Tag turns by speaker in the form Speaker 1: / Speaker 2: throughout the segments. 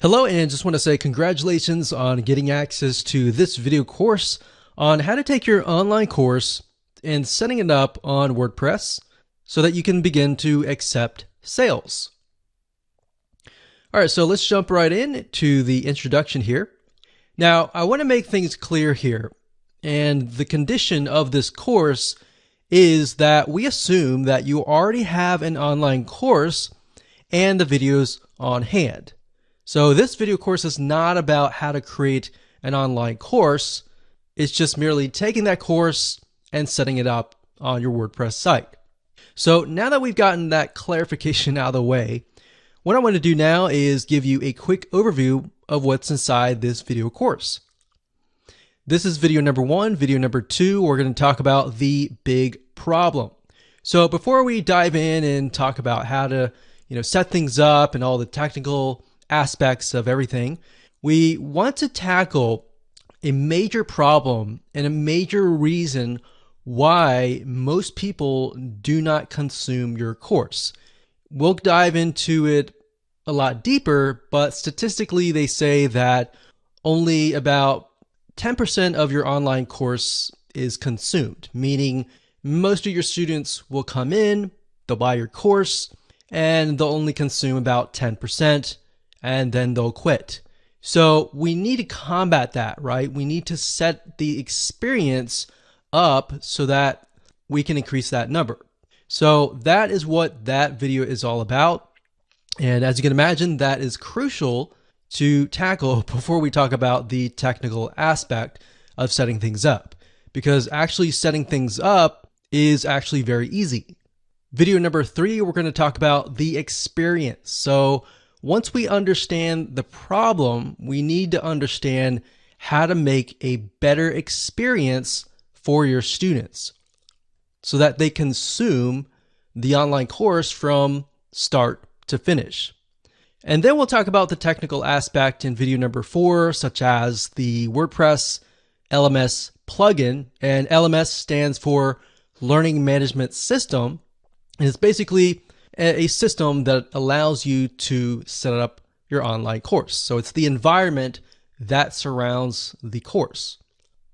Speaker 1: Hello, and just want to say congratulations on getting access to this video course on how to take your online course and setting it up on WordPress so that you can begin to accept sales. All right, so let's jump right in to the introduction here. Now, I want to make things clear here, and the condition of this course is that we assume that you already have an online course and the videos on hand. So this video course is not about how to create an online course. It's just merely taking that course and setting it up on your WordPress site. So now that we've gotten that clarification out of the way, what I want to do now is give you a quick overview of what's inside this video course. This is video number 1. Video number 2, we're going to talk about the big problem. So before we dive in and talk about how to, set things up and all the technical aspects of everything, we want to tackle a major problem and a major reason why most people do not consume your course. We'll dive into it a lot deeper, but statistically they say that only about 10% of your online course is consumed, meaning most of your students will come in, they'll buy your course, and they'll only consume about 10%. And then they'll quit. So we need to combat that, right? We need to set the experience up so that we can increase that number. So that is what that video is all about. And as you can imagine, that is crucial to tackle before we talk about the technical aspect of setting things up, because actually setting things up is actually very easy. Video number 3, we're going to talk about the experience. So once we understand the problem, we need to understand how to make a better experience for your students so that they consume the online course from start to finish. And then we'll talk about the technical aspect in video number 4, such as the WordPress LMS plugin. And LMS stands for Learning Management System. And it's basically a system that allows you to set up your online course. So it's the environment that surrounds the course.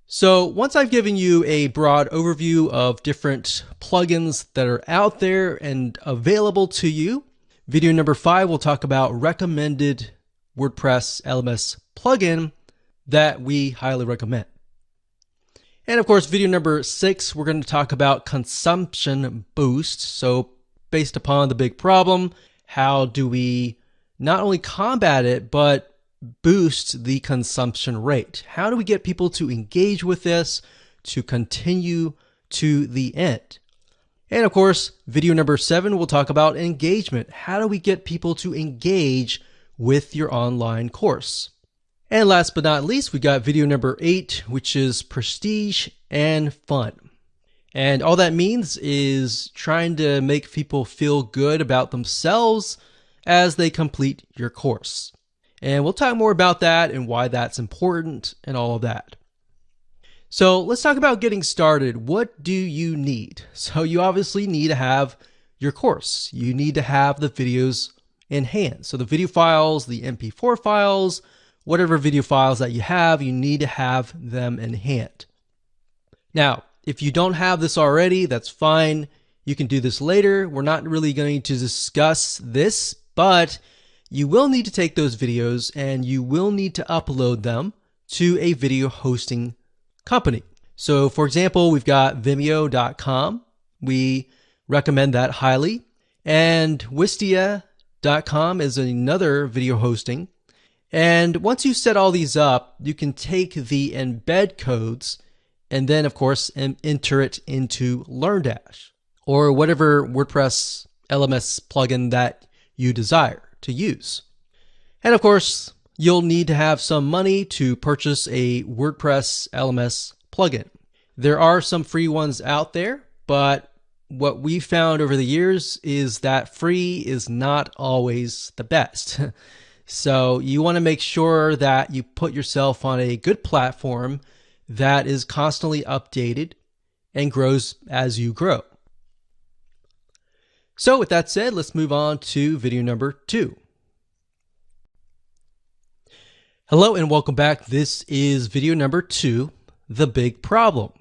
Speaker 1: So once I've given you a broad overview of different plugins that are out there and available to you, video number 5 will talk about recommended WordPress LMS plugin that we highly recommend. And of course, video number 6, we're going to talk about consumption boost. So based upon the big problem, how do we not only combat it, but boost the consumption rate? How do we get people to engage with this, to continue to the end? And of course, video number 7, we'll talk about engagement. How do we get people to engage with your online course? And last but not least, we got video number 8, which is prestige and fun. And all that means is trying to make people feel good about themselves as they complete your course. And we'll talk more about that and why that's important and all of that. So let's talk about getting started. What do you need? So you obviously need to have your course. You need to have the videos in hand. So the video files, the MP4 files, whatever video files that you have, you need to have them in hand. Now, if you don't have this already, that's fine. You can do this later. We're not really going to discuss this, but you will need to take those videos and you will need to upload them to a video hosting company. So for example, we've got Vimeo.com. We recommend that highly. And Wistia.com is another video hosting. And once you set all these up, you can take the embed codes and then, of course, enter it into LearnDash or whatever WordPress LMS plugin that you desire to use. And of course, you'll need to have some money to purchase a WordPress LMS plugin. There are some free ones out there, but what we've found over the years is that free is not always the best. So you want to make sure that you put yourself on a good platform that is constantly updated and grows as you grow. So with that said, let's move on to video number 2. Hello and welcome back. This is video number 2, the big problem.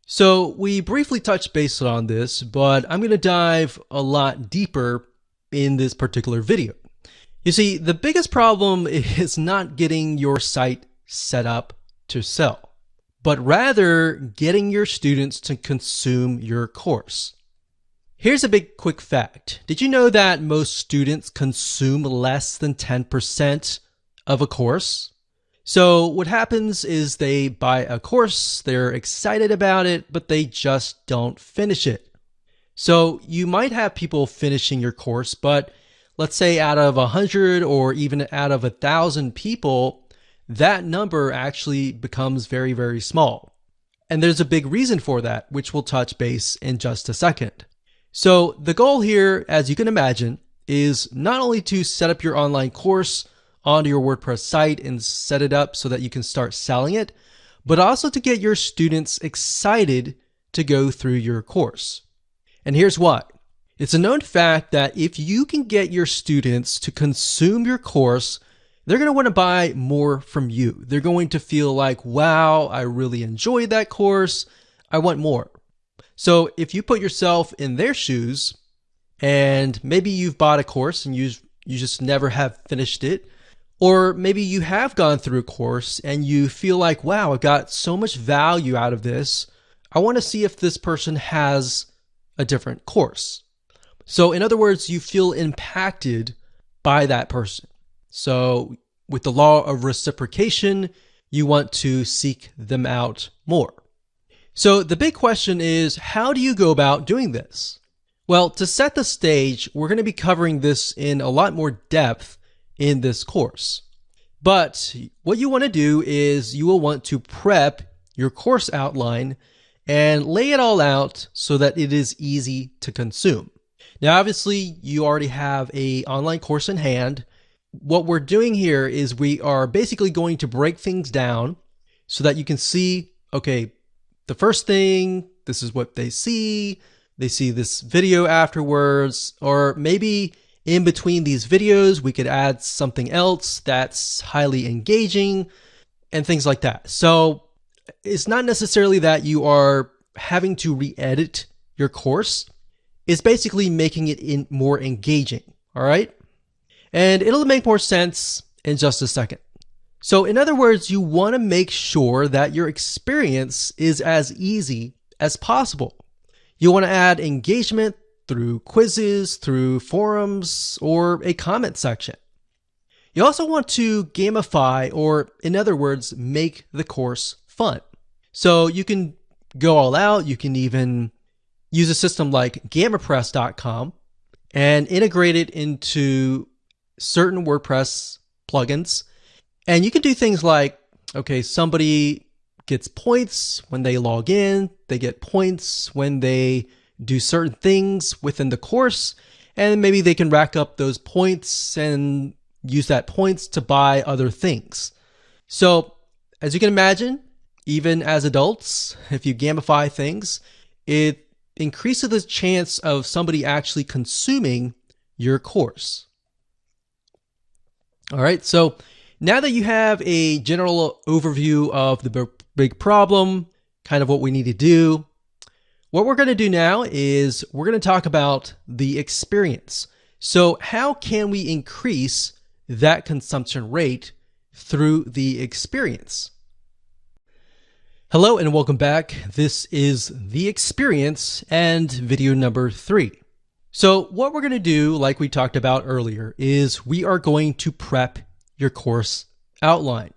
Speaker 1: So we briefly touched base on this, but I'm going to dive a lot deeper in this particular video. You see, the biggest problem is not getting your site set up to sell, but rather getting your students to consume your course. Here's a big quick fact. Did you know that most students consume less than 10% of a course? So what happens is they buy a course, they're excited about it, but they just don't finish it. So you might have people finishing your course, but let's say out of 100 or even out of 1,000 people, that number actually becomes very, very small. And there's a big reason for that, which we'll touch base in just a second. So the goal here, as you can imagine, is not only to set up your online course onto your WordPress site and set it up so that you can start selling it, but also to get your students excited to go through your course. And here's why. It's a known fact that if you can get your students to consume your course, they're going to want to buy more from you. They're going to feel like, wow, I really enjoyed that course. I want more. So if you put yourself in their shoes and maybe you've bought a course and you just never have finished it, or maybe you have gone through a course and you feel like, wow, I got so much value out of this. I want to see if this person has a different course. So in other words, you feel impacted by that person. So with the law of reciprocation, you want to seek them out more. So the big question is, how do you go about doing this? Well, to set the stage, we're going to be covering this in a lot more depth in this course. But what you want to do is you will want to prep your course outline and lay it all out so that it is easy to consume. Now, obviously, you already have an online course in hand. What we're doing here is we are basically going to break things down so that you can see, okay, the first thing, this is what they see this video afterwards, or maybe in between these videos, we could add something else that's highly engaging and things like that. So it's not necessarily that you are having to re-edit your course. It's basically making it more engaging, all right? And it'll make more sense in just a second. So in other words, you want to make sure that your experience is as easy as possible. You want to add engagement through quizzes, through forums, or a comment section. You also want to gamify, or in other words, make the course fun. So you can go all out. You can even use a system like GammaPress.com and integrate it into certain WordPress plugins. And you can do things like, okay, somebody gets points when they log in, they get points when they do certain things within the course, and maybe they can rack up those points and use that points to buy other things. So as you can imagine, even as adults, if you gamify things, it increases the chance of somebody actually consuming your course. All right, so now that you have a general overview of the big problem, kind of what we need to do, what we're going to do now is we're going to talk about the experience. So how can we increase that consumption rate through the experience? Hello and welcome back. This is The Experience and video number 3. So what we're going to do, like we talked about earlier, is we are going to prep your course outline.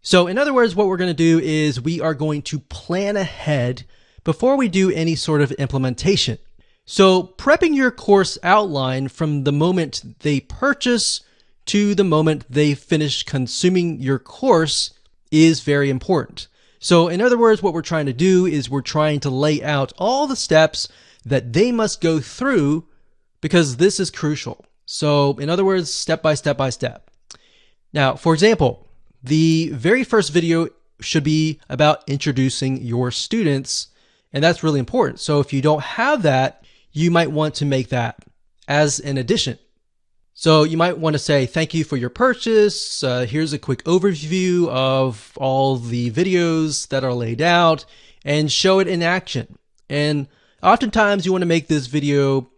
Speaker 1: So in other words, what we're going to do is we are going to plan ahead before we do any sort of implementation. So prepping your course outline from the moment they purchase to the moment they finish consuming your course is very important. So in other words, what we're trying to do is we're trying to lay out all the steps that they must go through, because this is crucial. So in other words, step by step by step. Now, for example, the very first video should be about introducing your students, and that's really important. So if you don't have that, you might want to make that as an addition. So you might want to say, thank you for your purchase. Here's a quick overview of all the videos that are laid out, and show it in action. And oftentimes you want to make this video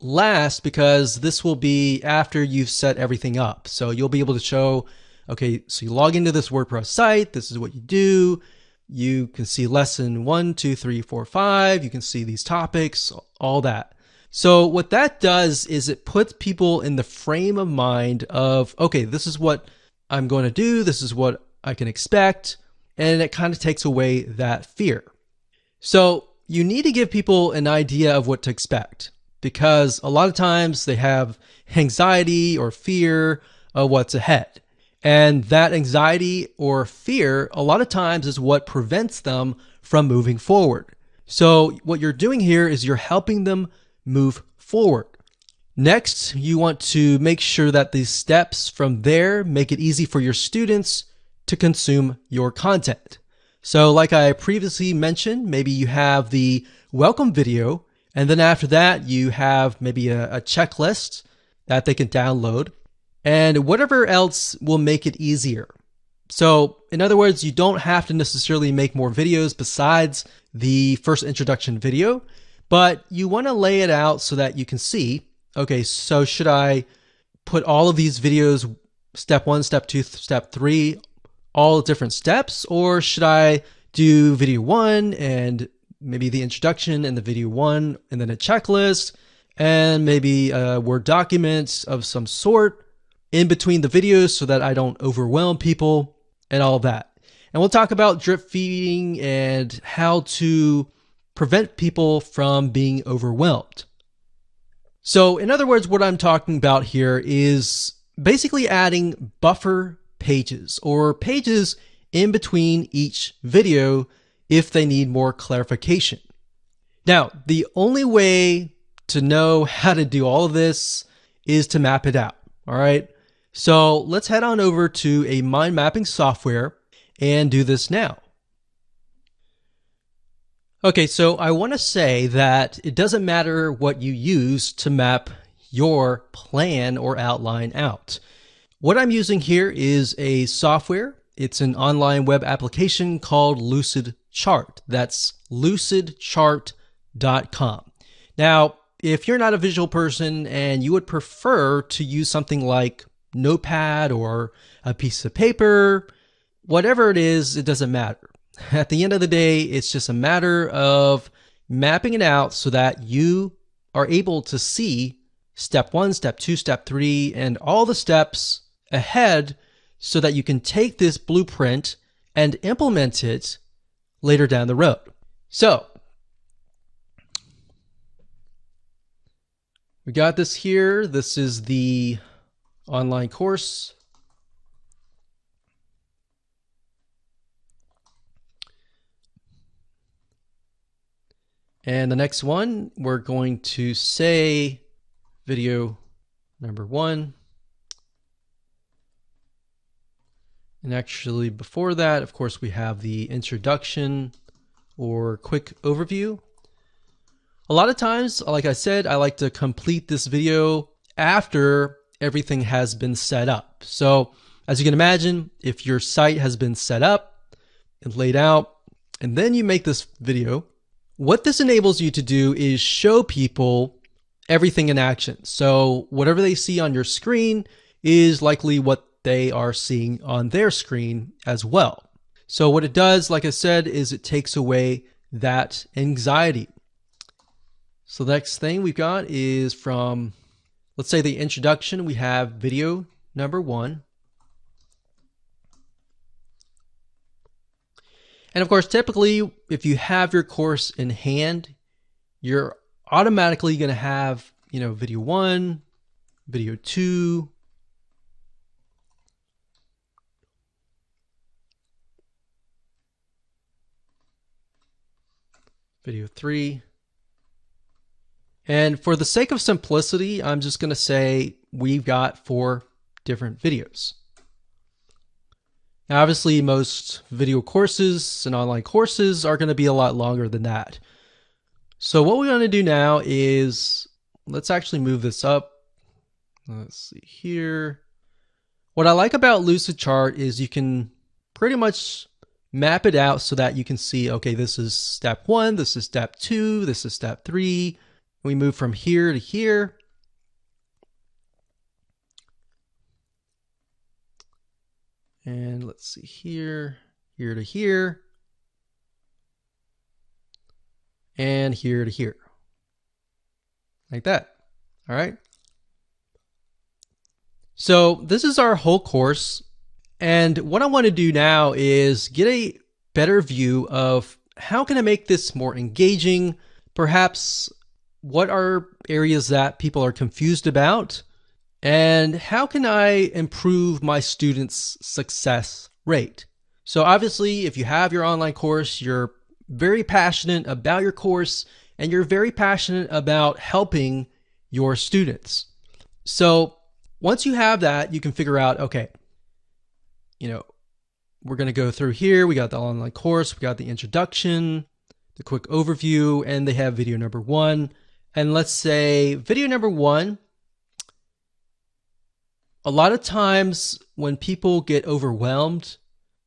Speaker 1: last because this will be after you've set everything up. So you'll be able to show, okay, so you log into this WordPress site. This is what you do. You can see lesson 1, 2, 3, 4, 5. You can see these topics, all that. So what that does is it puts people in the frame of mind of, okay, this is what I'm going to do. This is what I can expect. And it kind of takes away that fear. So you need to give people an idea of what to expect, because a lot of times they have anxiety or fear of what's ahead. And that anxiety or fear, a lot of times, is what prevents them from moving forward. So what you're doing here is you're helping them move forward. Next, you want to make sure that these steps from there make it easy for your students to consume your content. So like I previously mentioned, maybe you have the welcome video, and then after that, you have maybe a checklist that they can download, and whatever else will make it easier. So in other words, you don't have to necessarily make more videos besides the first introduction video, but you want to lay it out so that you can see, okay, so should I put all of these videos, step 1, step 2, step 3, all different steps, or should I do video 1 and maybe the introduction and the video 1 and then a checklist and maybe a Word document of some sort in between the videos so that I don't overwhelm people and all of that. And we'll talk about drip feeding and how to prevent people from being overwhelmed. So in other words, what I'm talking about here is basically adding buffer pages or pages in between each video if they need more clarification. Now, the only way to know how to do all of this is to map it out. All right. So let's head on over to a mind mapping software and do this now. Okay, so I want to say that it doesn't matter what you use to map your plan or outline out. What I'm using here is a software. It's an online web application called Lucidchart. That's lucidchart.com. Now, if you're not a visual person and you would prefer to use something like Notepad or a piece of paper, whatever it is, it doesn't matter. At the end of the day, it's just a matter of mapping it out so that you are able to see step 1, step 2, step 3, and all the steps ahead so that you can take this blueprint and implement it later down the road. So we got this here. This is the online course. And the next one, we're going to say video number 1. And actually before that, of course, we have the introduction or quick overview. A lot of times, like I said, I like to complete this video after everything has been set up. So as you can imagine, if your site has been set up and laid out, and then you make this video, what this enables you to do is show people everything in action. So whatever they see on your screen is likely what they are seeing on their screen as well. So what it does, like I said, is it takes away that anxiety. So the next thing we've got is from, let's say, the introduction. We have video number 1. And of course, typically, if you have your course in hand, you're automatically going to have, video 1, video 2, video 3. And for the sake of simplicity, I'm just going to say we've got 4 different videos. Now, obviously, most video courses and online courses are going to be a lot longer than that. So what we want to do now is, let's actually move this up. Let's see here. What I like about Lucidchart is you can pretty much map it out so that you can see, okay, this is step 1, this is step 2, this is step 3. We move from here to here. And let's see here, here to here, and here to here. Like that. All right. So this is our whole course. And what I want to do now is get a better view of how can I make this more engaging? Perhaps what are areas that people are confused about? And how can I improve my students' success rate? So obviously, if you have your online course, you're very passionate about your course and you're very passionate about helping your students. So once you have that, you can figure out, okay, we're going to go through here. We got the online course, we got the introduction, the quick overview, and they have video number 1. And let's say video number 1, a lot of times when people get overwhelmed,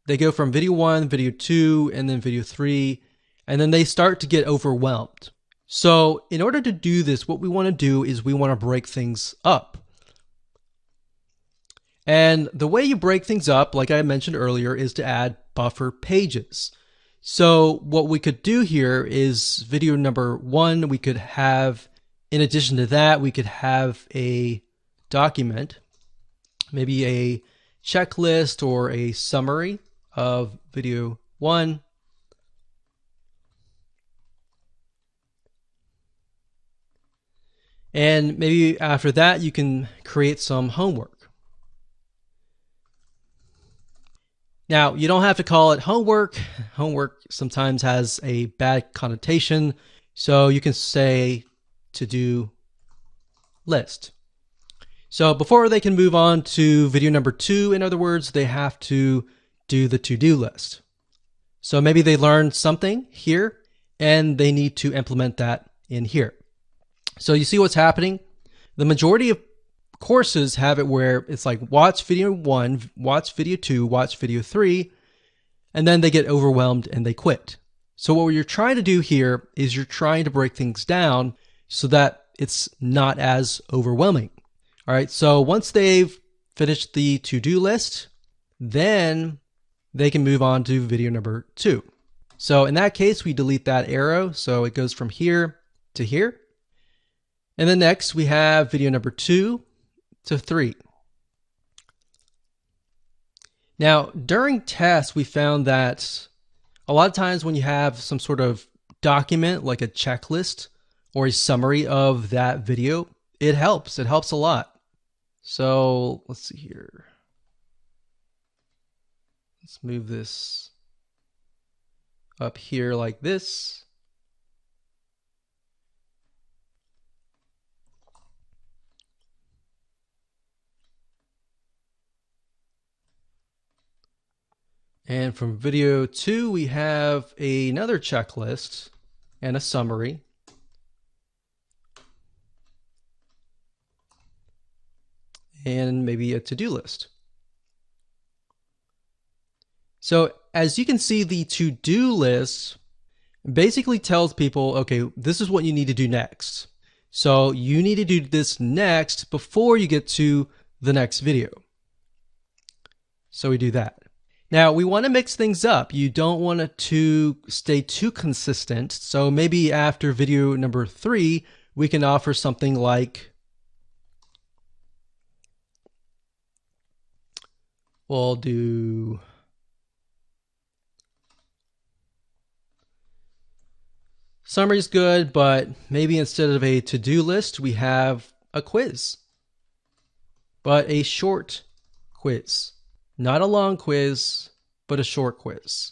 Speaker 1: they go from video 1, video 2, and then video 3, and then they start to get overwhelmed. So in order to do this, what we want to do is we want to break things up. And the way you break things up, like I mentioned earlier, is to add buffer pages. So what we could do here is video number 1, we could have, in addition to that, we could have a document, maybe a checklist or a summary of video 1. And maybe after that, you can create some homework. Now, you don't have to call it homework. Homework sometimes has a bad connotation. So you can say to-do list. So before they can move on to video number 2, in other words, they have to do the to-do list. So maybe they learned something here and they need to implement that in here. So you see what's happening? The majority of courses have it where it's like watch video 1, watch video 2, watch video 3, and then they get overwhelmed and they quit. So what you're trying to do here is you're trying to break things down so that it's not as overwhelming. All right, so once they've finished the to-do list, then they can move on to video number 2. So in that case, we delete that arrow. So it goes from here to here. And then next we have video number 2 to 3. Now, during tests, we found that a lot of times when you have some sort of document like a checklist or a summary of that video, it helps. It helps a lot. So let's see here. Let's move this up here like this. And from video 2, we have another checklist and a summary. And maybe a to-do list. So as you can see, the to-do list basically tells people, okay, this is what you need to do next. So you need to do this next before you get to the next video. So we do that. Now we want to mix things up. You don't want it to stay too consistent. So maybe after video number 3, we can offer something like, we'll do summary is good, but maybe instead of a to-do list, we have a quiz, but a short quiz. Not a long quiz, but a short quiz.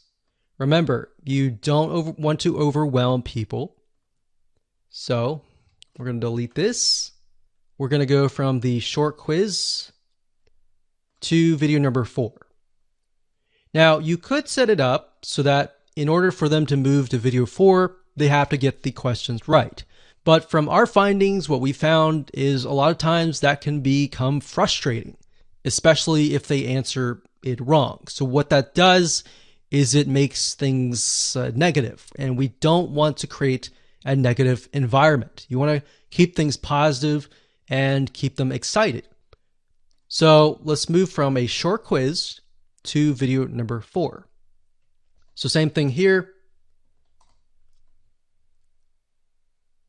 Speaker 1: Remember, you don't want to overwhelm people. So we're going to delete this. We're going to go from the short quiz to video number 4. Now, you could set it up so that in order for them to move to video 4, they have to get the questions right. But from our findings, what we found is a lot of times that can become frustrating, especially if they answer it wrong. So what that does is it makes things negative, and we don't want to create a negative environment. You want to keep things positive and keep them excited. So let's move from a short quiz to video number 4. So same thing here.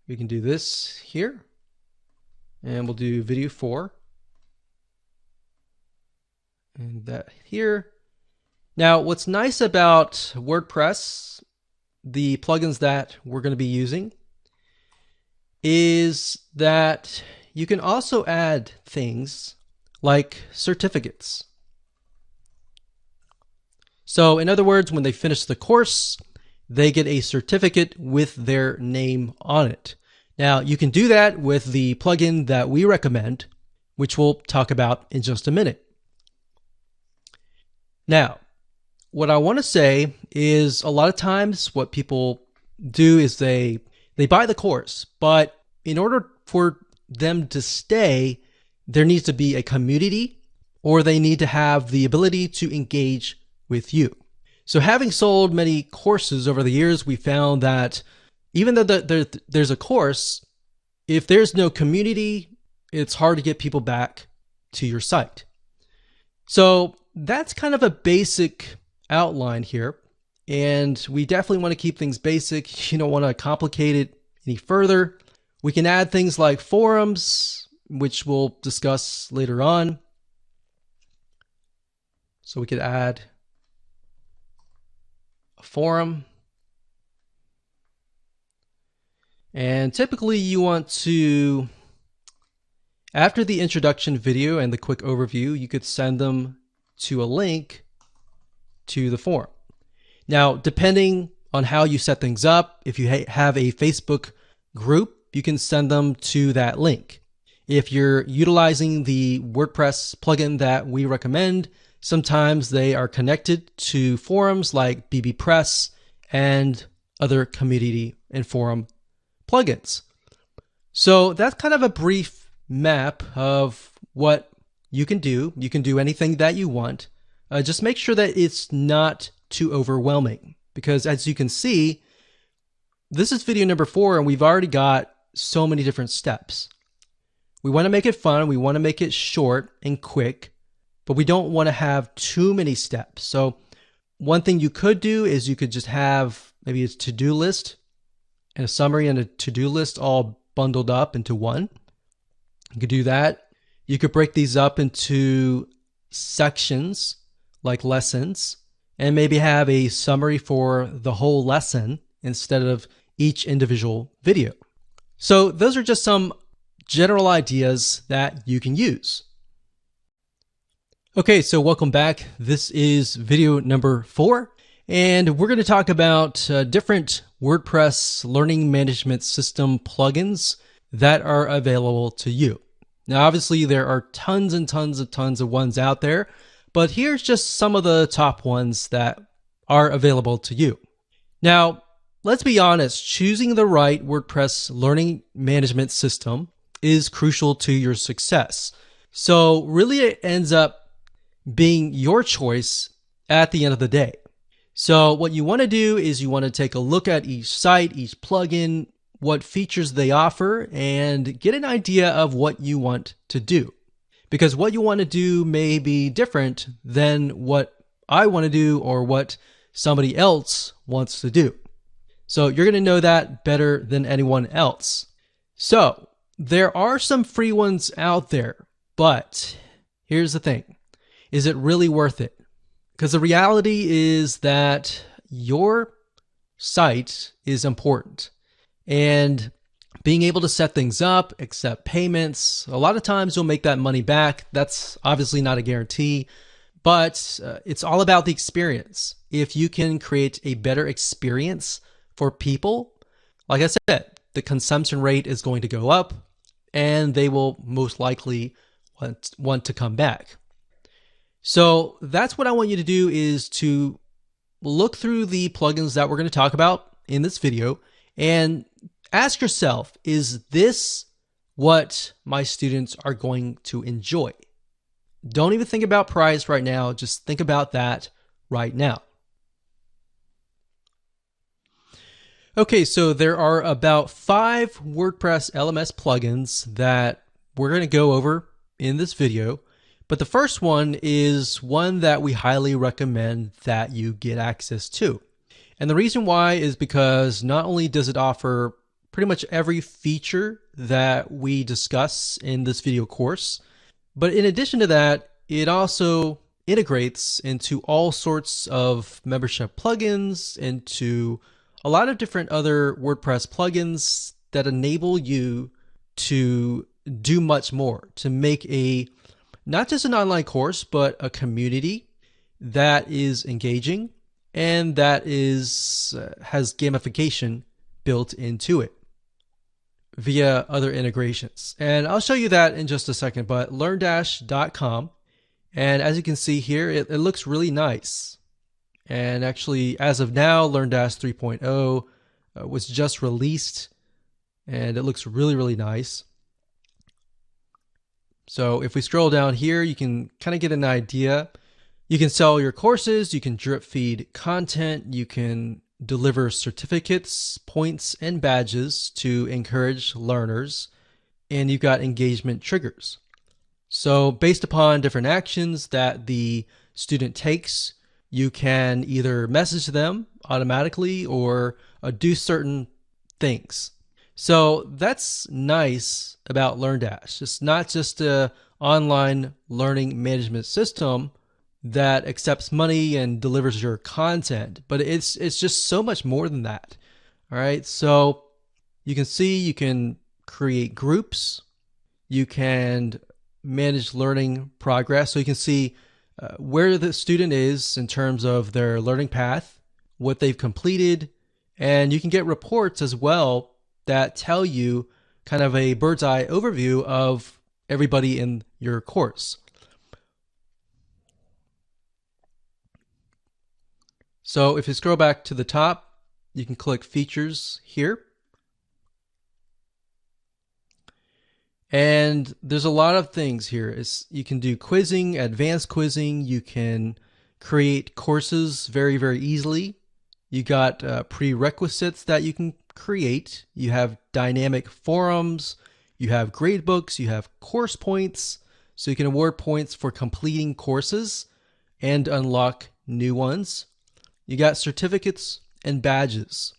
Speaker 1: We can do this here, and we'll do video 4 and that here. Now, what's nice about WordPress, the plugins that we're going to be using, is that you can also add things like certificates. So in other words, when they finish the course, they get a certificate with their name on it. Now, you can do that with the plugin that we recommend, which we'll talk about in just a minute. Now, what I want to say is a lot of times what people do is they buy the course, but in order for them to stay, there needs to be a community, or they need to have the ability to engage with you. So having sold many courses over the years, we found that even though there's a course, if there's no community, it's hard to get people back to your site. So that's kind of a basic outline here, and we definitely want to keep things basic. You don't want to complicate it any further. We can add things like forums, which we'll discuss later on. So we could add a forum, and typically you want to, after the introduction video and the quick overview, you could send them to a link to the forum. Now, depending on how you set things up, if you have a Facebook group, you can send them to that link. If you're utilizing the WordPress plugin that we recommend, sometimes they are connected to forums like bbPress and other community and forum plugins. So that's kind of a brief map of what you can do. You can do anything that you want. Just make sure that it's not too overwhelming, because as you can see, this is video number 4 and we've already got so many different steps. We want to make it fun. We want to make it short and quick, but we don't want to have too many steps. So one thing you could do is you could just have maybe a to-do list and a summary and a to-do list all bundled up into one. You could do that. You could break these up into sections like lessons, and maybe have a summary for the whole lesson instead of each individual video. So those are just some general ideas that you can use. Okay, so welcome back. This is video number 4, and we're going to talk about different WordPress learning management system plugins that are available to you. Now, obviously, there are tons and tons of ones out there, but here's just some of the top ones that are available to you. Now, let's be honest, choosing the right WordPress learning management system is crucial to your success. So really it ends up being your choice at the end of the day. So what you want to do is you want to take a look at each site, each plugin, what features they offer, and get an idea of what you want to do. Because what you want to do may be different than what I want to do or what somebody else wants to do. So you're going to know that better than anyone else. So there are some free ones out there, but here's the thing. Is it really worth it? Because the reality is that your site is important, and being able to set things up, accept payments, a lot of times you'll make that money back. That's obviously not a guarantee, but it's all about the experience. If you can create a better experience for people, like I said, the consumption rate is going to go up and they will most likely want to come back. So that's what I want you to do, is to look through the plugins that we're going to talk about in this video and ask yourself, is this what my students are going to enjoy? Don't even think about price right now. Just think about that right now. Okay, so there are about 5 WordPress LMS plugins that we're going to go over in this video. But the first one is one that we highly recommend that you get access to. And the reason why is because not only does it offer pretty much every feature that we discuss in this video course, but in addition to that, it also integrates into all sorts of membership plugins, into a lot of different other WordPress plugins that enable you to do much more, to make not just an online course, but a community that is engaging and that has gamification built into it via other integrations. And I'll show you that in just a second, but LearnDash.com. And as you can see here, it looks really nice. And actually, as of now, LearnDash 3.0 was just released, and it looks really, really nice. So if we scroll down here, you can kind of get an idea. You can sell your courses, you can drip feed content, you can deliver certificates, points, and badges to encourage learners, and you've got engagement triggers. So based upon different actions that the student takes, you can either message them automatically or do certain things. So that's nice about LearnDash. It's not just an online learning management system that accepts money and delivers your content, but it's just so much more than that. All right, so you can see you can create groups, you can manage learning progress, so you can see where the student is in terms of their learning path, what they've completed, and you can get reports as well that tell you kind of a bird's eye overview of everybody in your course. So if you scroll back to the top, you can click Features here. And there's a lot of things here. You can do quizzing, advanced quizzing. You can create courses very, very easily. You got prerequisites that you can create. You have dynamic forums. You have gradebooks. You have course points. So you can award points for completing courses and unlock new ones. You got certificates and badges.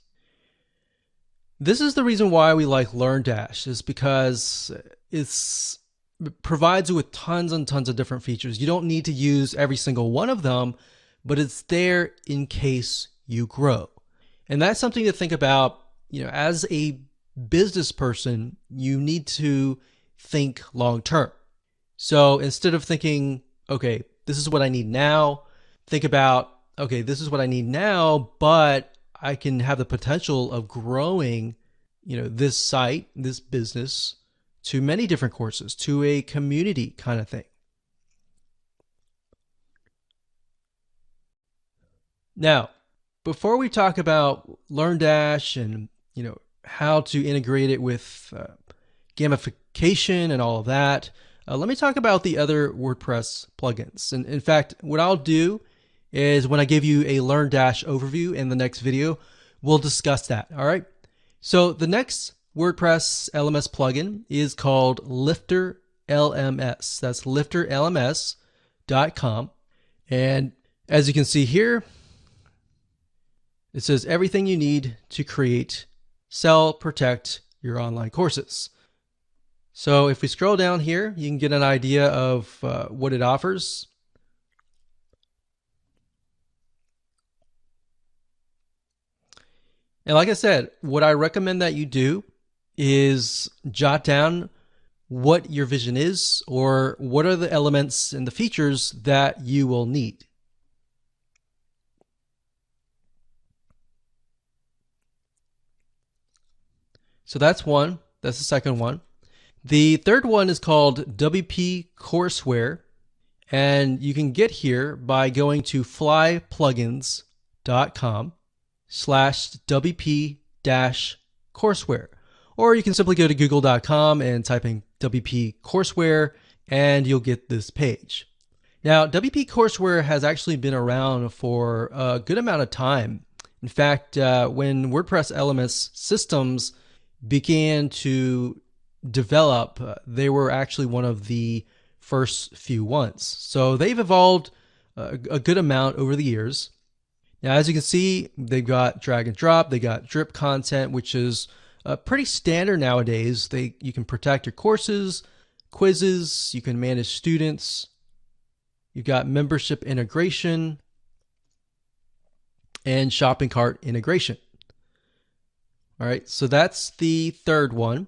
Speaker 1: This is the reason why we like LearnDash, is because it provides you with tons and tons of different features. You don't need to use every single one of them, but it's there in case you grow. And that's something to think about. As a business person, you need to think long term. So instead of thinking, okay, this is what I need now, think about, okay, this is what I need now, but I can have the potential of growing, this site, this business, to many different courses, to a community kind of thing. Now, before we talk about LearnDash and how to integrate it with gamification and all of that, let me talk about the other WordPress plugins. And in fact, what I'll do is when I give you a LearnDash overview in the next video, we'll discuss that. All right. So the next WordPress LMS plugin is called Lifter LMS. That's lifterlms.com. And as you can see here, it says everything you need to create, sell, protect your online courses. So if we scroll down here, you can get an idea of what it offers. And like I said, what I recommend that you do is jot down what your vision is, or what are the elements and the features that you will need. So that's one. That's the second one. The third one is called WP Courseware, and you can get here by going to flyplugins.com/WP-courseware. or you can simply go to google.com and type in WP Courseware and you'll get this page. Now, WP Courseware has actually been around for a good amount of time. In fact, when WordPress LMS systems began to develop, they were actually one of the first few ones. So they've evolved a good amount over the years. Now, as you can see, they've got drag and drop, they got drip content, which is pretty standard nowadays. You can protect your courses, quizzes, you can manage students, you've got membership integration, and shopping cart integration. All right, so that's the third one.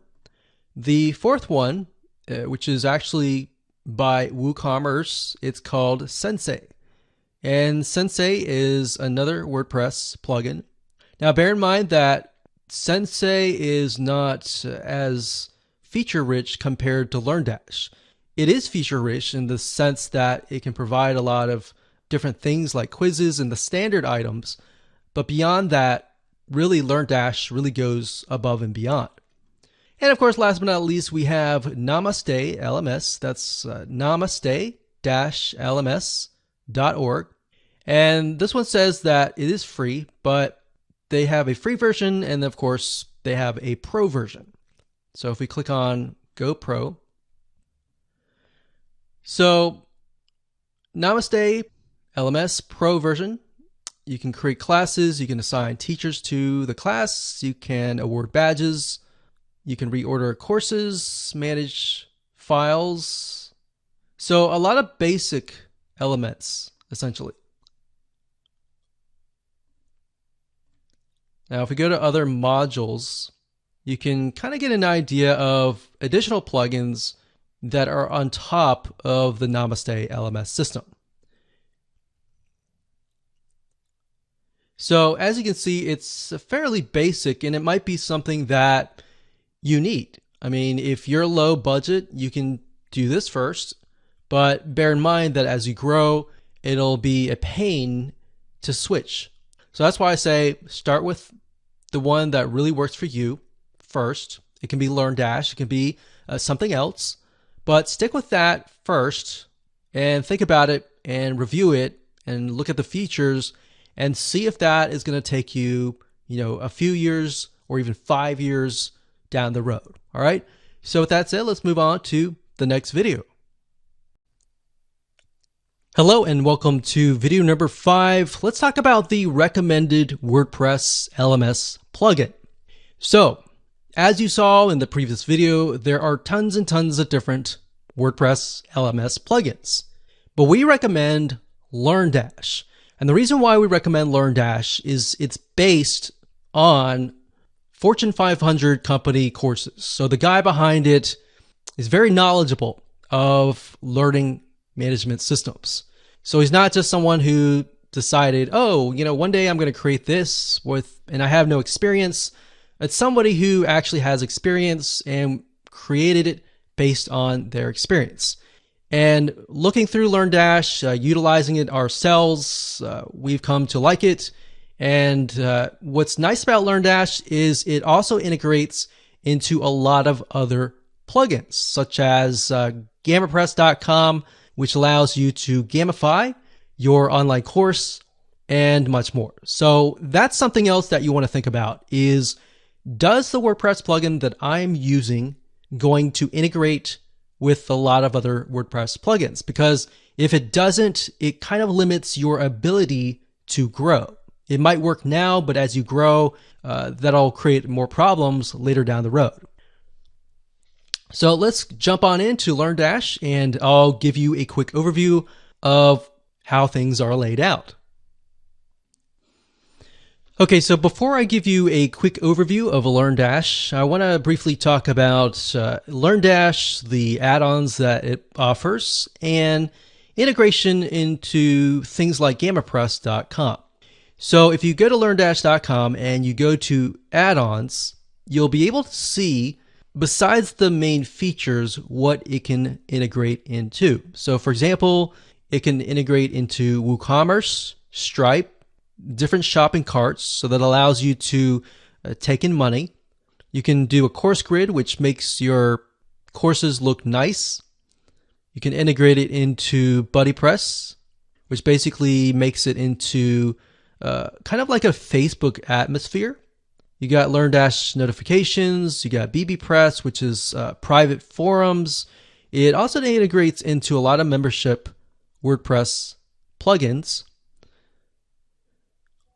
Speaker 1: The fourth one, which is actually by WooCommerce, it's called Sensei. And Sensei is another WordPress plugin. Now, bear in mind that Sensei is not as feature-rich compared to LearnDash. It is feature-rich in the sense that it can provide a lot of different things like quizzes and the standard items, but beyond that, really LearnDash really goes above and beyond. And of course, last but not least, we have Namaste LMS. That's namaste-lms.org. And this one says that it is free, but they have a free version, and of course, they have a pro version. So if we click on Go Pro, so Namaste LMS Pro version, you can create classes, you can assign teachers to the class, you can award badges, you can reorder courses, manage files. So a lot of basic elements, essentially. Now, if we go to other modules, you can kind of get an idea of additional plugins that are on top of the Namaste LMS system. So as you can see, it's fairly basic, and it might be something that you need. I mean, if you're low budget, you can do this first, but bear in mind that as you grow, it'll be a pain to switch. So that's why I say start with the one that really works for you first. It can be LearnDash, it can be something else, but stick with that first and think about it and review it and look at the features and see if that is going to take you, a few years or even 5 years down the road. All right. So with that said, let's move on to the next video. Hello and welcome to video number 5. Let's talk about the recommended WordPress LMS plugin. So as you saw in the previous video, there are tons and tons of different WordPress LMS plugins, but we recommend LearnDash. And the reason why we recommend LearnDash is it's based on Fortune 500 company courses. So the guy behind it is very knowledgeable of learning management systems. So he's not just someone who decided, one day I'm going to create this and I have no experience. It's somebody who actually has experience and created it based on their experience. And looking through LearnDash, utilizing it ourselves, we've come to like it. And what's nice about LearnDash is it also integrates into a lot of other plugins, such as GammaPress.com, which allows you to gamify your online course and much more. So that's something else that you want to think about is, does the WordPress plugin that I'm using going to integrate with a lot of other WordPress plugins? Because if it doesn't, it kind of limits your ability to grow. It might work now, but as you grow, that'll create more problems later down the road. So let's jump on into LearnDash and I'll give you a quick overview of how things are laid out. Okay, so before I give you a quick overview of LearnDash, I want to briefly talk about LearnDash, the add-ons that it offers, and integration into things like GammaPress.com. So if you go to LearnDash.com and you go to add-ons, you'll be able to see, besides the main features, what it can integrate into. So for example, it can integrate into WooCommerce, Stripe, different shopping carts, so that allows you to take in money. You can do a course grid, which makes your courses look nice. You can integrate it into BuddyPress, which basically makes it into kind of like a Facebook atmosphere. You got LearnDash notifications, you got bbPress, which is private forums. It also integrates into a lot of membership WordPress plugins.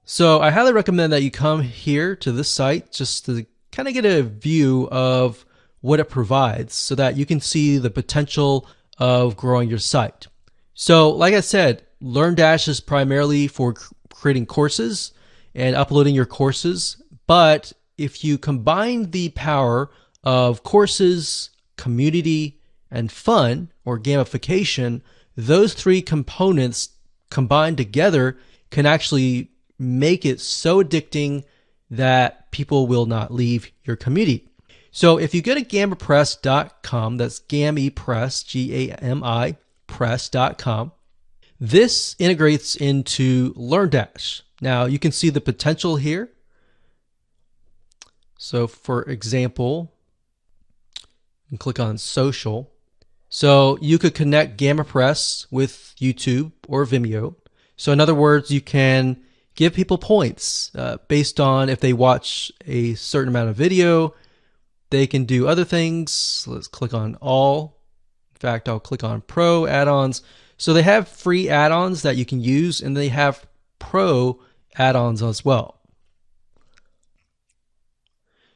Speaker 1: So I highly recommend that you come here to this site just to kind of get a view of what it provides so that you can see the potential of growing your site. So like I said, LearnDash is primarily for creating courses and uploading your courses. But if you combine the power of courses, community, and fun or gamification, those three components combined together can actually make it so addicting that people will not leave your community. So if you go to gamipress.com, that's GamiPress, G-A-M-I, press.com, this integrates into LearnDash. Now you can see the potential here. So for example, you can click on social. So you could connect GamiPress with YouTube or Vimeo. So in other words, you can give people points based on if they watch a certain amount of video. They can do other things. Let's click on all. In fact, I'll click on pro add-ons. So they have free add-ons that you can use, and they have pro add-ons as well.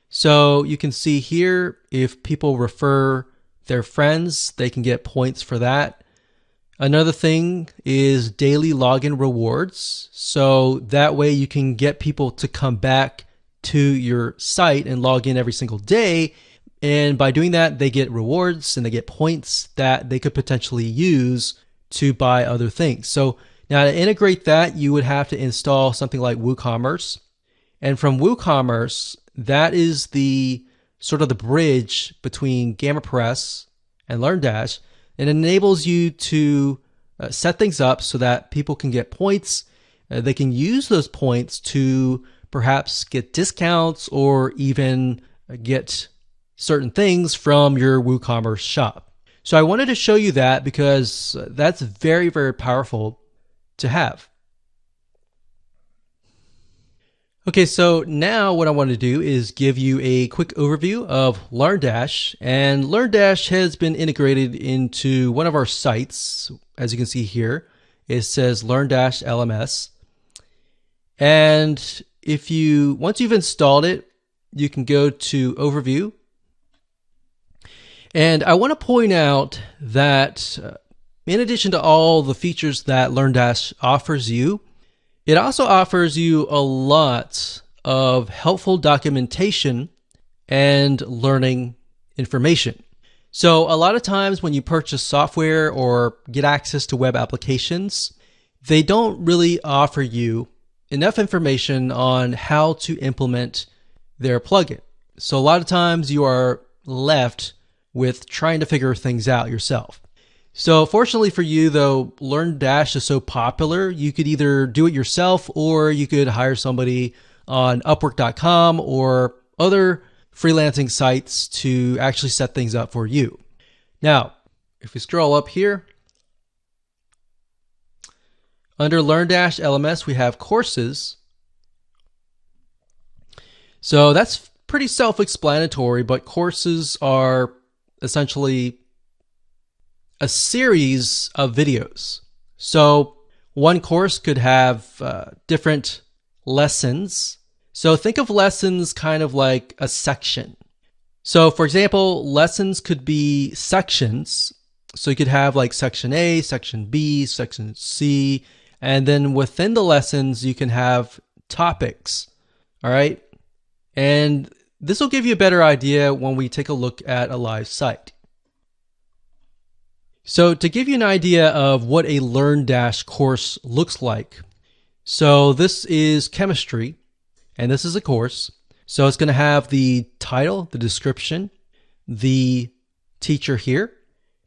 Speaker 1: So you can see here, if people refer their friends, they can get points for that. Another thing is daily login rewards. So that way you can get people to come back to your site and log in every single day. And by doing that, they get rewards and they get points that they could potentially use to buy other things. So now to integrate that, you would have to install something like WooCommerce. And from WooCommerce, that is the sort of the bridge between GamiPress and LearnDash. It enables you to set things up so that people can get points. They can use those points to perhaps get discounts or even get certain things from your WooCommerce shop. So I wanted to show you that because that's very, very powerful to have. Okay, so now what I want to do is give you a quick overview of LearnDash. And LearnDash has been integrated into one of our sites. As you can see here, it says LearnDash LMS. And once you've installed it, you can go to Overview. And I want to point out that in addition to all the features that LearnDash offers you, it also offers you a lot of helpful documentation and learning information. So a lot of times when you purchase software or get access to web applications, they don't really offer you enough information on how to implement their plugin. So a lot of times you are left with trying to figure things out yourself. So fortunately for you, though, LearnDash is so popular, you could either do it yourself or you could hire somebody on Upwork.com or other freelancing sites to actually set things up for you. Now, if we scroll up here, under LearnDash LMS, we have courses. So that's pretty self-explanatory, but courses are essentially a series of videos. So one course could have different lessons. So think of lessons kind of like a section. So for example, lessons could be sections. So you could have like section A, section B, section C, and then within the lessons, you can have topics. All right. And this will give you a better idea when we take a look at a live site. So to give you an idea of what a LearnDash course looks like, so this is chemistry, and this is a course. So it's going to have the title, the description, the teacher here,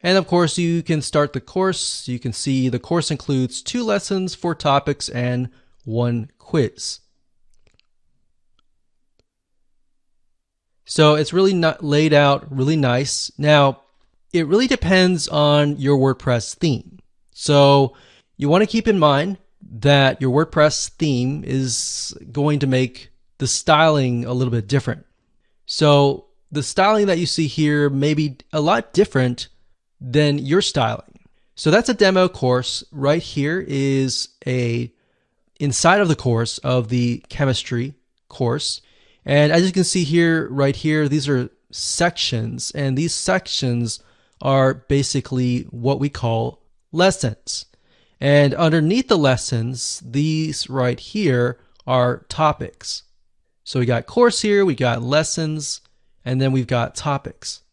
Speaker 1: and of course you can start the course. You can see the course includes 2 lessons, 4 topics, and 1 quiz. So it's really not laid out really nice. Now, it really depends on your WordPress theme. So you want to keep in mind that your WordPress theme is going to make the styling a little bit different. So the styling that you see here may be a lot different than your styling. So that's a demo course. Right here is inside of the course of the chemistry course. And as you can see here, right here, these are sections, and these sections are basically what we call lessons. And underneath the lessons, these right here are topics. So we got course here, we got lessons, and then we've got topics.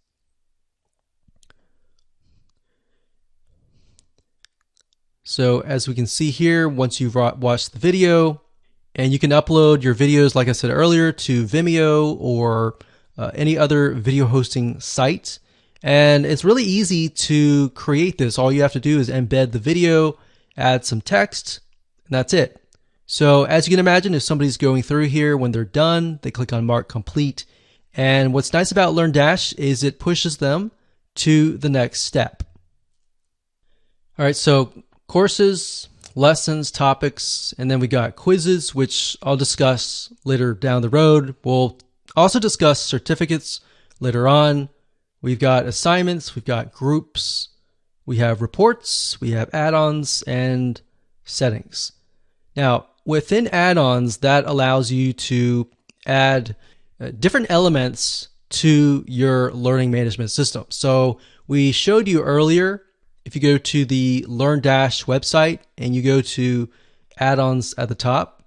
Speaker 1: So as we can see here, once you've watched the video, and you can upload your videos, like I said earlier, to Vimeo or any other video hosting site. And it's really easy to create this. All you have to do is embed the video, add some text, and that's it. So as you can imagine, if somebody's going through here, when they're done, they click on Mark Complete. And what's nice about LearnDash is it pushes them to the next step. All right, so courses, lessons, topics, and then we got quizzes, which I'll discuss later down the road. We'll also discuss certificates later on. We've got assignments, we've got groups, we have reports, we have add-ons, and settings. Now, within add-ons, that allows you to add different elements to your learning management system. So we showed you earlier, if you go to the LearnDash website and you go to add-ons at the top,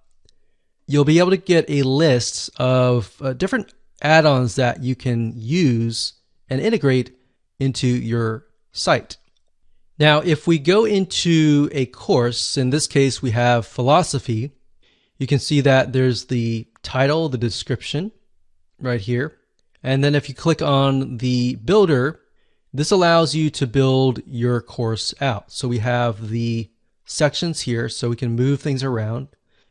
Speaker 1: you'll be able to get a list of different add-ons that you can use and integrate into your site. Now, if we go into a course, in this case we have philosophy, you can see that there's the title, the description right here. And then if you click on the builder, this allows you to build your course out. So we have the sections here so we can move things around.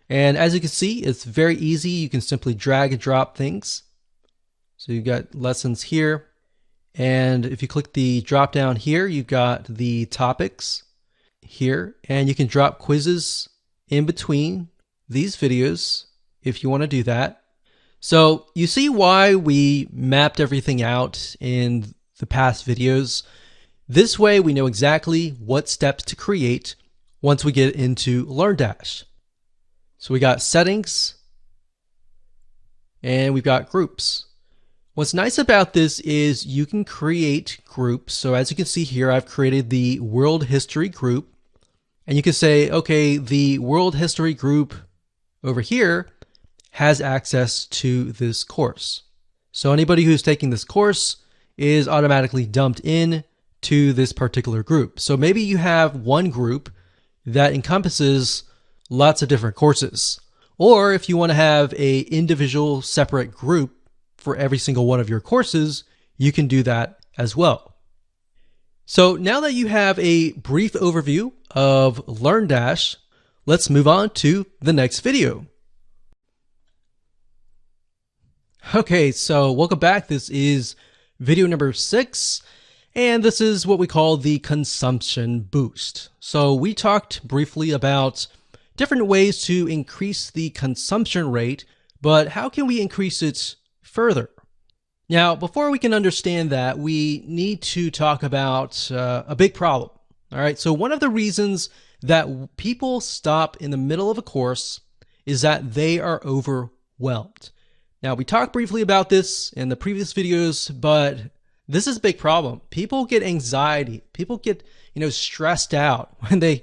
Speaker 1: And as you can see, it's very easy. You can simply drag and drop things. So you've got lessons here. And if you click the drop down here, you've got the topics here. And you can drop quizzes in between these videos if you want to do that. So you see why we mapped everything out in the past videos. This way we know exactly what steps to create once we get into LearnDash. So we got settings and we've got groups. What's nice about this is you can create groups. So as you can see here, I've created the world history group, and you can say, okay, the world history group over here has access to this course. So anybody who's taking this course is automatically dumped in to this particular group. So maybe you have one group that encompasses lots of different courses. Or if you want to have an individual separate group for every single one of your courses, you can do that as well. So now that you have a brief overview of LearnDash, let's move on to the next video. Okay, so welcome back. This is video number 6, and this is what we call the consumption boost. So we talked briefly about different ways to increase the consumption rate, but how can we increase it further? Now, before we can understand that, we need to talk about a big problem. All right, so one of the reasons that people stop in the middle of a course is that they are overwhelmed. Now, we talked briefly about this in the previous videos, but this is a big problem. People get anxiety. People get, stressed out when they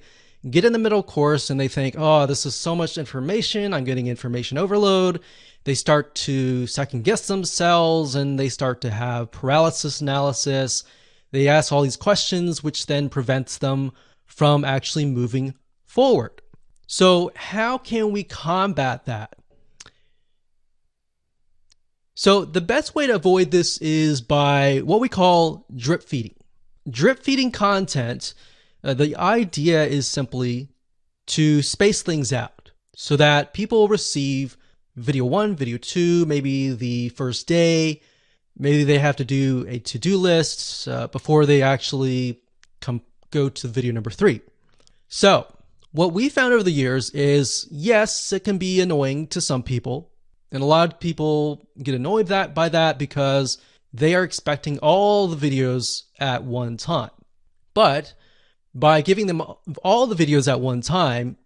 Speaker 1: get in the middle course and they think, oh, this is so much information. I'm getting information overload. They start to second guess themselves and they start to have paralysis analysis. They ask all these questions, which then prevents them from actually moving forward. So how can we combat that? So the best way to avoid this is by what we call drip feeding. Drip feeding content, the idea is simply to space things out so that people receive video 1, video 2, maybe the first day, Maybe they have to do a to-do list before they actually go to video number 3. So what we found over the years is, yes, it can be annoying to some people. And a lot of people get annoyed by that because they are expecting all the videos at one time. But by giving them all the videos at one time,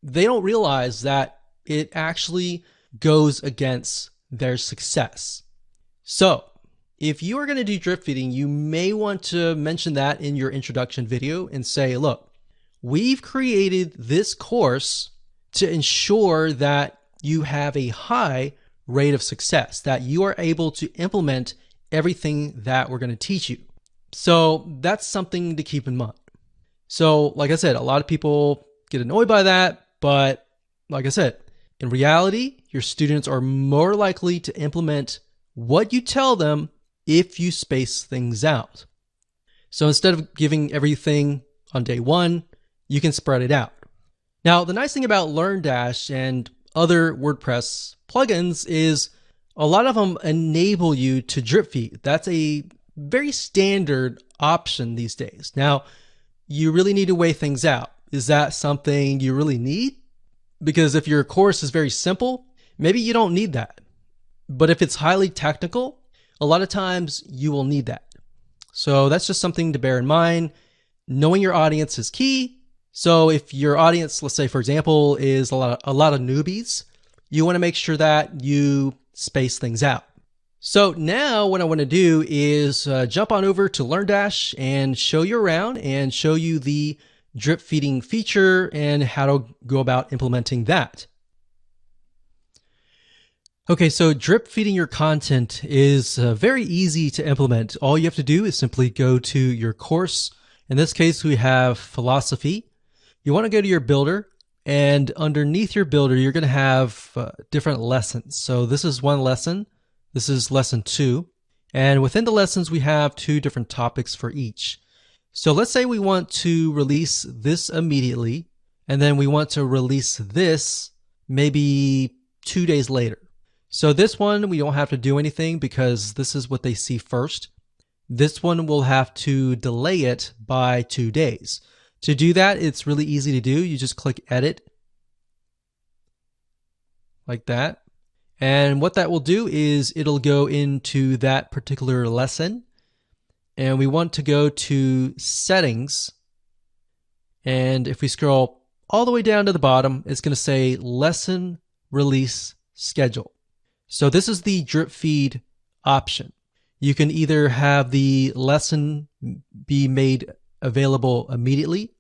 Speaker 1: they don't realize that it actually goes against their success. So if you are going to do drip feeding, you may want to mention that in your introduction video and say, look, we've created this course to ensure that you have a high rate of success, that you are able to implement everything that we're going to teach you. So that's something to keep in mind. So like I said, a lot of people get annoyed by that, but like I said, in reality, your students are more likely to implement what you tell them if you space things out. So instead of giving everything on day 1, you can spread it out. Now, the nice thing about LearnDash and other WordPress plugins is a lot of them enable you to drip feed. That's a very standard option these days. Now, you really need to weigh things out. Is that something you really need? Because if your course is very simple, maybe you don't need that. But if it's highly technical, a lot of times you will need that. So that's just something to bear in mind. Knowing your audience is key. So if your audience, let's say for example, is a lot of newbies, you want to make sure that you space things out. So now what I want to do is jump on over to LearnDash and show you around and show you the drip feeding feature and how to go about implementing that. Okay, so drip feeding your content is very easy to implement. All you have to do is simply go to your course. In this case, we have philosophy. You want to go to your builder, and underneath your builder, you're going to have different lessons. So this is one lesson. This is lesson 2. And within the lessons, we have 2 different topics for each. So let's say we want to release this immediately, and then we want to release this maybe 2 days later. So this one, we don't have to do anything because this is what they see first. This one will have to delay it by 2 days. To do that, it's really easy to do. You just click edit like that. And what that will do is it'll go into that particular lesson. And we want to go to settings. And if we scroll all the way down to the bottom, it's going to say lesson release schedule. So this is the drip feed option. You can either have the lesson be made available immediately.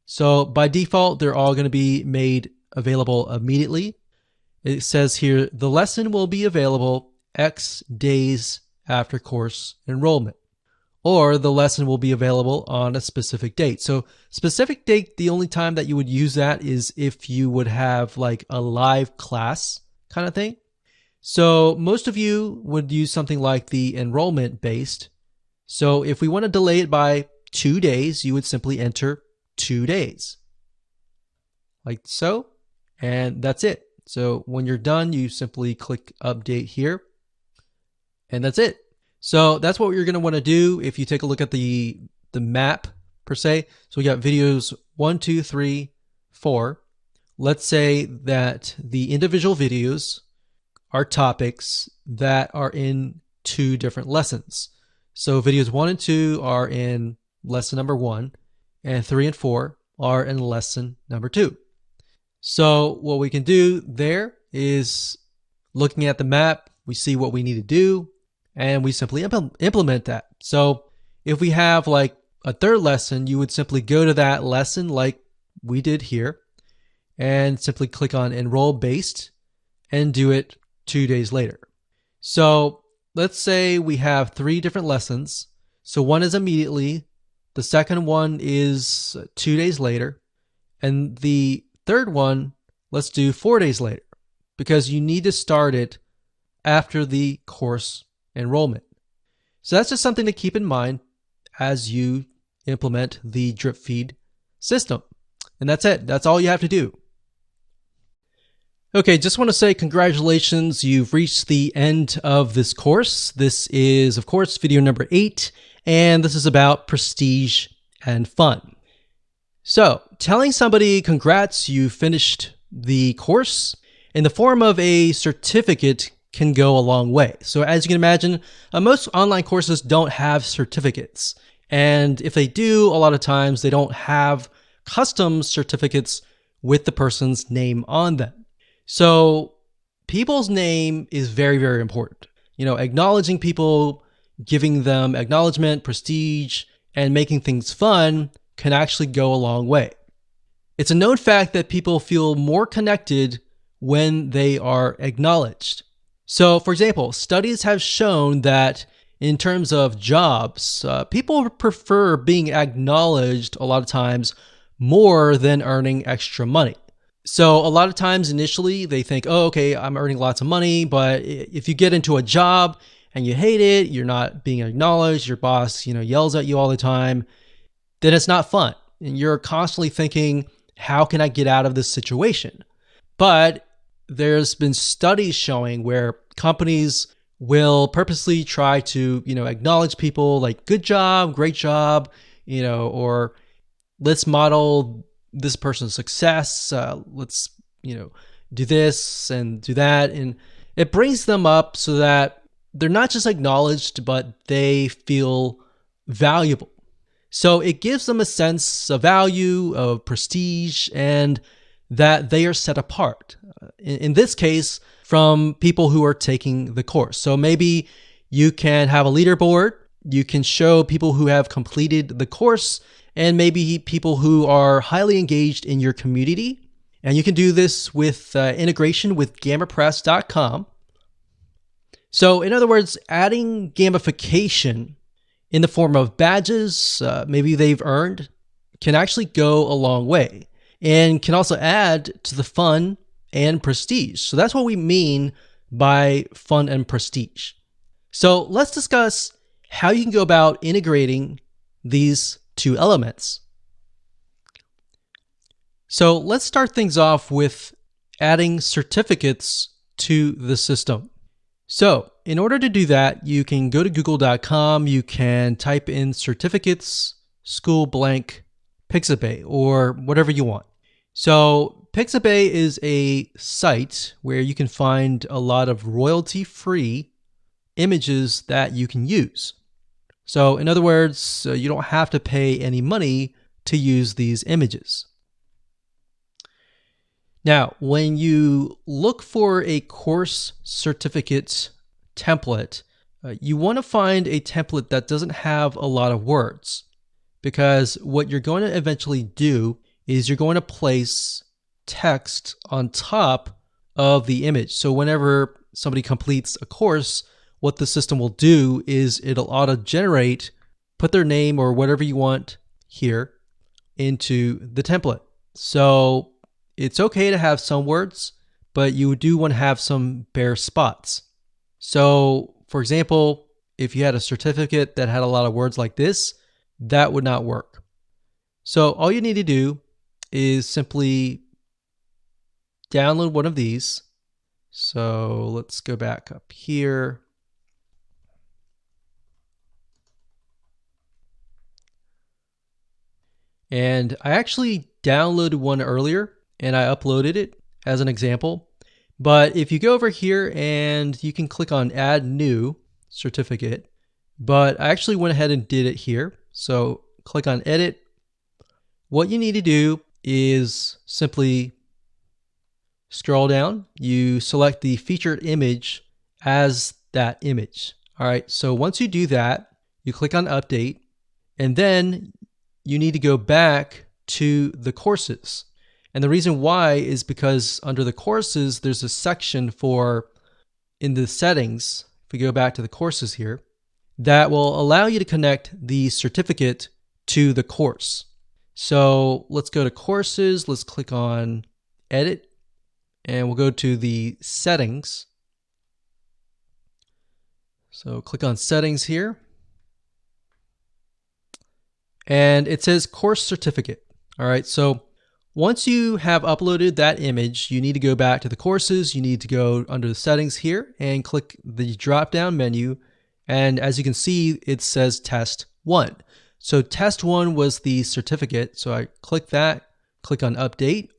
Speaker 1: So by default, they're all going to be made available immediately. It says here, the lesson will be available X days after course enrollment, or the lesson will be available on a specific date. So specific date, the only time that you would use that is if you would have like a live class kind of thing. So most of you would use something like the enrollment based. So if we want to delay it by 2 days, you would simply enter 2 days like so, and that's it. So when you're done, you simply click update here, and that's it. So that's what you're going to want to do if you take a look at the map per se. So we got videos 1, 2, 3, 4. Let's say that the individual videos are topics that are in 2 different lessons. So videos 1 and 2 are in lesson number 1, and 3 and 4 are in lesson number 2. So what we can do there is, looking at the map, we see what we need to do, and we simply implement that. So if we have like a 3rd lesson, you would simply go to that lesson like we did here, and simply click on enroll based and do it 2 days later. So let's say we have 3 different lessons. So one is immediately, the second one is 2 days later, and the 3rd one, let's do 4 days later, because you need to start it after the course enrollment. So that's just something to keep in mind as you implement the drip feed system. And that's it. That's all you have to do. Okay, just want to say congratulations. You've reached the end of this course. This is, of course, video number 8, and this is about prestige and fun. So, telling somebody congrats, you finished the course in the form of a certificate can go a long way. So, as you can imagine, most online courses don't have certificates. And if they do, a lot of times they don't have custom certificates with the person's name on them. So people's name is very, very important. Acknowledging people, giving them acknowledgement, prestige, and making things fun can actually go a long way. It's a known fact that people feel more connected when they are acknowledged. So, for example, studies have shown that in terms of jobs, people prefer being acknowledged a lot of times more than earning extra money. So a lot of times initially they think, oh, okay, I'm earning lots of money, but if you get into a job and you hate it, you're not being acknowledged, your boss, yells at you all the time, then it's not fun. And you're constantly thinking, how can I get out of this situation? But there's been studies showing where companies will purposely try to, acknowledge people like good job, great job, or let's model this person's success. Let's, do this and do that. And it brings them up so that they're not just acknowledged, but they feel valuable. So it gives them a sense of value, of prestige, and that they are set apart. In this case, from people who are taking the course. So maybe you can have a leaderboard. You can show people who have completed the course and maybe people who are highly engaged in your community. And you can do this with integration with GammaPress.com. So in other words, adding gamification in the form of badges, maybe they've earned, can actually go a long way and can also add to the fun and prestige. So that's what we mean by fun and prestige. So let's discuss how you can go about integrating these two elements. So let's start things off with adding certificates to the system. So in order to do that, you can go to google.com, you can type in certificates, school blank, Pixabay, or whatever you want. So Pixabay is a site where you can find a lot of royalty-free images that you can use. So in other words, you don't have to pay any money to use these images. Now, when you look for a course certificate template, you want to find a template that doesn't have a lot of words, because what you're going to eventually do is you're going to place text on top of the image. So whenever somebody completes a course, what the system will do is it'll auto-generate, put their name or whatever you want here into the template. So it's okay to have some words, but you do want to have some bare spots. So for example, if you had a certificate that had a lot of words like this, that would not work. So all you need to do is simply download one of these. So let's go back up here. And I actually downloaded one earlier and I uploaded it as an example. But if you go over here and you can click on add new certificate, but I actually went ahead and did it here. So click on edit. What you need to do is simply scroll down. You select the featured image as that image. All right. So once you do that, you click on update, and then you need to go back to the courses. And the reason why is because under the courses, there's a section for, in the settings, if we go back to the courses here, that will allow you to connect the certificate to the course. So let's go to courses, let's click on edit, and we'll go to the settings. So click on settings here. And it says course certificate. All right, so Once you have uploaded that image, you need to go back to the courses. You need to go under the settings here and click the drop down menu. And as you can see, it says test 1. So test 1 was the certificate. So I click that, click on update.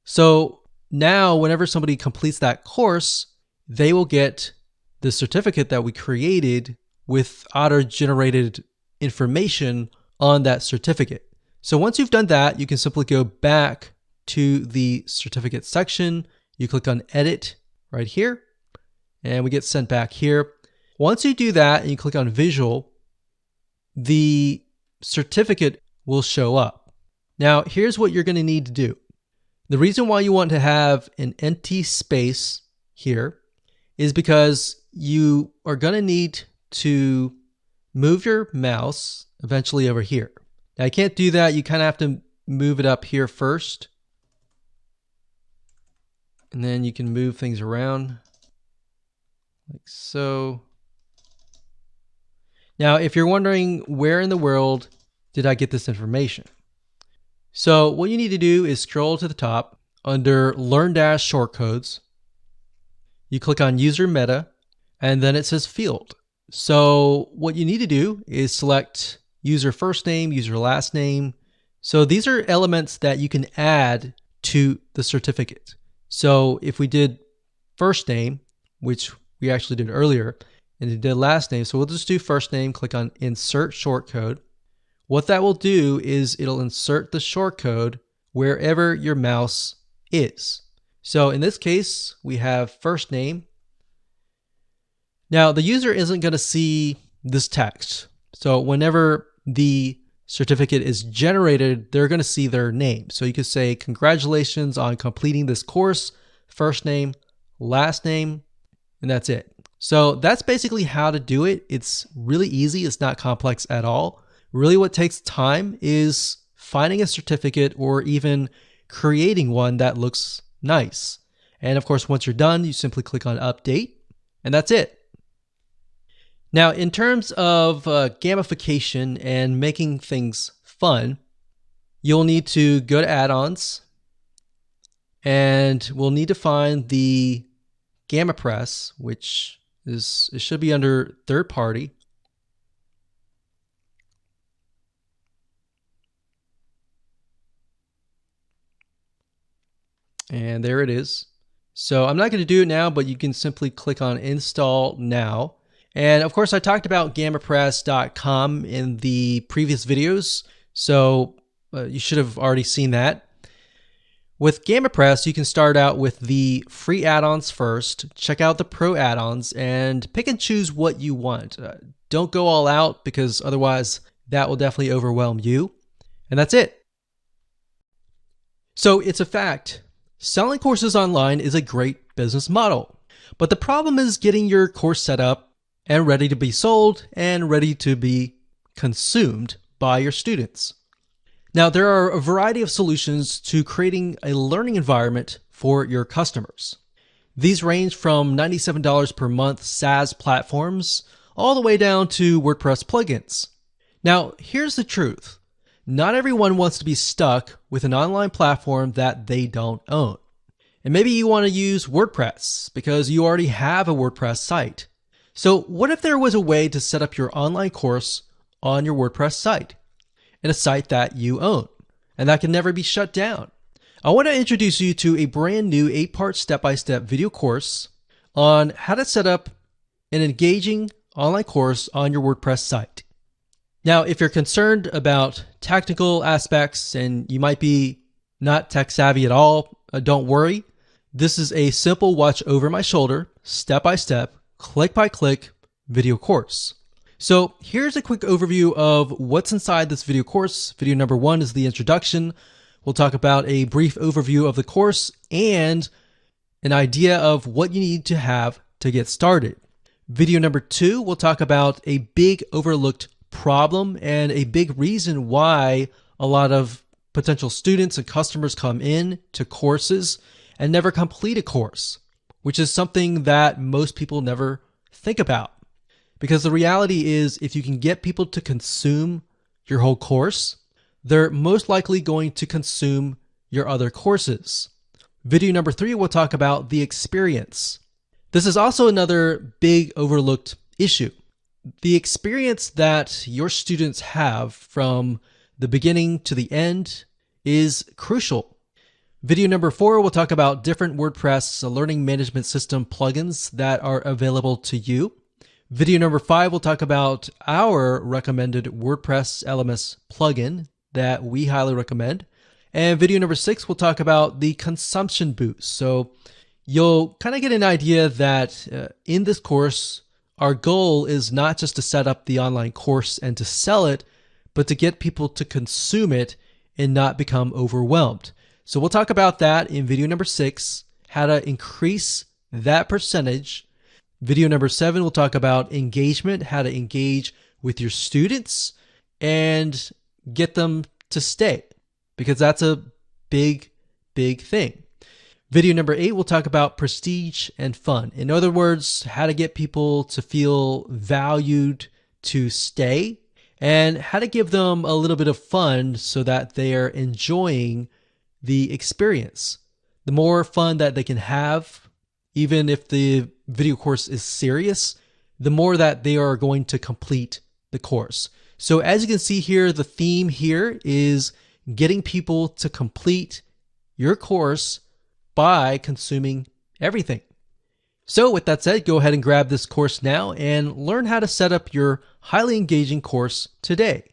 Speaker 1: So now whenever somebody completes that course, they will get the certificate that we created with auto-generated information on that certificate. So once you've done that, you can simply go back to the certificate section. You click on edit right here, and we get sent back here. Once you do that and you click on visual, the certificate will show up. Now, here's what you're going to need to do. The reason why you want to have an empty space here is because you are going to need to move your mouse eventually over here. Now, I can't do that. You kind of have to move it up here first. And then you can move things around like so. Now, if you're wondering where in the world did I get this information? So what you need to do is scroll to the top under LearnDash shortcodes. You click on user meta, and then it says field. So what you need to do is select user first name, user last name. So these are elements that you can add to the certificate. So if we did first name, which we actually did earlier, and it did last name, so we'll just do first name, click on insert shortcode. What that will do is it'll insert the shortcode wherever your mouse is. So in this case, we have first name. Now the user isn't going to see this text. So whenever the certificate is generated, they're going to see their name. So you could say, congratulations on completing this course, first name, last name, and that's it. So that's basically how to do it. It's really easy. It's not complex at all. Really what takes time is finding a certificate or even creating one that looks nice. And of course, once you're done, you simply click on update, and that's it. Now, in terms of gamification and making things fun, you'll need to go to add-ons, and we'll need to find the GammaPress, which it should be under third party. And there it is. So I'm not going to do it now, but you can simply click on install now. And of course, I talked about GammaPress.com in the previous videos, so you should have already seen that. With GammaPress, you can start out with the free add-ons first, check out the pro add-ons, and pick and choose what you want. Don't go all out, because otherwise that will definitely overwhelm you. And that's it. So it's a fact. Selling courses online is a great business model, but the problem is getting your course set up and ready to be sold and ready to be consumed by your students. Now, there are a variety of solutions to creating a learning environment for your customers. These range from $97 per month SaaS platforms all the way down to WordPress plugins. Now, here's the truth. Not everyone wants to be stuck with an online platform that they don't own. And maybe you want to use WordPress because you already have a WordPress site. So what if there was a way to set up your online course on your WordPress site, and a site that you own, and that can never be shut down? I want to introduce you to a brand new 8-part step-by-step video course on how to set up an engaging online course on your WordPress site. Now, if you're concerned about technical aspects and you might be not tech savvy at all, don't worry. This is a simple watch over my shoulder, step-by-step, click-by-click video course. So here's a quick overview of what's inside this video course. Video number 1 is the introduction. We'll talk about a brief overview of the course and an idea of what you need to have to get started. Video number 2, we'll talk about a big overlooked problem and a big reason why a lot of potential students and customers come in to courses and never complete a course, which is something that most people never think about. Because the reality is, if you can get people to consume your whole course, they're most likely going to consume your other courses. Video number 3 will talk about the experience. This is also another big overlooked issue. The experience that your students have from the beginning to the end is crucial. Video number 4 will talk about different WordPress learning management system plugins that are available to you. Video number 5 will talk about our recommended WordPress LMS plugin that we highly recommend. And video number 6 will talk about the consumption boost. So you'll kind of get an idea that in this course, our goal is not just to set up the online course and to sell it, but to get people to consume it and not become overwhelmed. So we'll talk about that in video number 6, how to increase that percentage. Video number 7 will talk about engagement, how to engage with your students and get them to stay, because that's a big thing. Video number 8 will talk about prestige and fun. In other words, how to get people to feel valued to stay and how to give them a little bit of fun so that they are enjoying the experience. The more fun that they can have, even if the video course is serious, the more that they are going to complete the course. So as you can see here, the theme here is getting people to complete your course by consuming everything. So with that said, go ahead and grab this course now and learn how to set up your highly engaging course today.